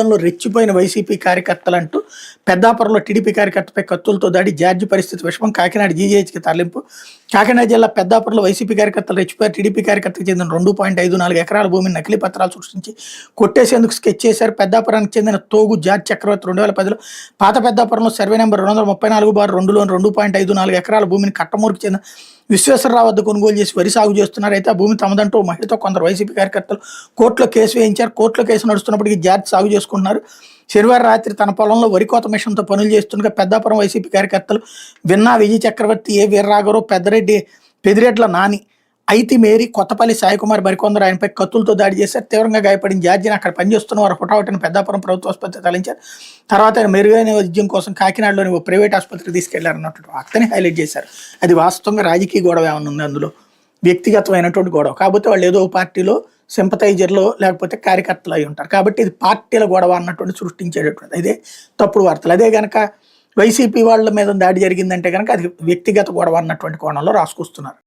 లో రెచ్చిపోయిన YCP కార్యకర్తలంటూ పెద్దాపురంలో TDP కార్యకర్తపై కత్తులతో దాడి, జార్జి పరిస్థితి విషమం, కాకినాడ జీజీహెచ్కి తరలింపు. కాకినాడ జిల్లా పెద్దాపురంలో వైసీపీ కార్యకర్తలు రెచ్చిపోయారు. టీడీపీ కార్యకర్తకు చెందిన 2.54 ఎకరాల భూమిని నకిలీ పత్రాలు సృష్టించి కొట్టేసేందుకు స్కెచ్ చేశారు. పెద్దాపురానికి చెందిన తోగు జార్జ్ చక్రవర్తి 2010లో పాత పెద్దాపురంలో సర్వే నెంబర్ 234/2లోని 2.54 ఎకరాల భూమిని కట్టమూరుకు చెందిన విశ్వేశ్వరరావు వద్ద కొనుగోలు చేసి వరి సాగు చేస్తున్నారు. అయితే ఆ భూమి తమదంటూ ఓ మహిళతో కొందరు వైసీపీ కార్యకర్తలు కోర్టులో కేసు వేయించారు. కోర్టులో కేసు నడుస్తున్నప్పటికీ జార్జ్ సాగు చేసుకుంటున్నారు. శనివారం రాత్రి తన పొలంలో వరి కోత మిషన్తో పనులు చేస్తుండగా పెద్దాపురం వైసీపీ కార్యకర్తలు విన్నా విజయ చక్రవర్తి, ఏ వీర్రాఘవరావు, పెదిరెడ్ల నాని, ఐతి మేరీ, కొత్తపల్లి సాయికుమార్ మరికొందరు ఆయనపై కత్తులతో దాడి చేశారు. తీవ్రంగా గాయపడిన జార్జిని అక్కడ పనిచేస్తున్న వారు హుటాహుటిన పెద్దాపురం ప్రభుత్వ ఆసుపత్రికి తరలించారు. తర్వాత ఆయన మెరుగైన వైద్యం కోసం కాకినాడలోని ఓ ప్రైవేట్ ఆసుపత్రికి తీసుకెళ్లారన్నట్టు అతనే హైలైట్ చేశారు. అది వాస్తవంగా రాజకీయ గొడవ ఏమైనా ఉంది, అందులో వ్యక్తిగతమైనటువంటి గొడవ. కాకపోతే వాళ్ళు ఏదో పార్టీలో సింపతైజర్లో లేకపోతే కార్యకర్తలు అయి ఉంటారు. కాబట్టి ఇది పార్టీల గొడవ అన్నటువంటి సృష్టించేటటువంటి అదే తప్పుడు వార్తలు. అదే కనుక వైసీపీ వాళ్ళ మీద దాడి జరిగిందంటే కనుక అది వ్యక్తిగత గొడవ అన్నటువంటి కోణంలో రాసుకొస్తున్నారు.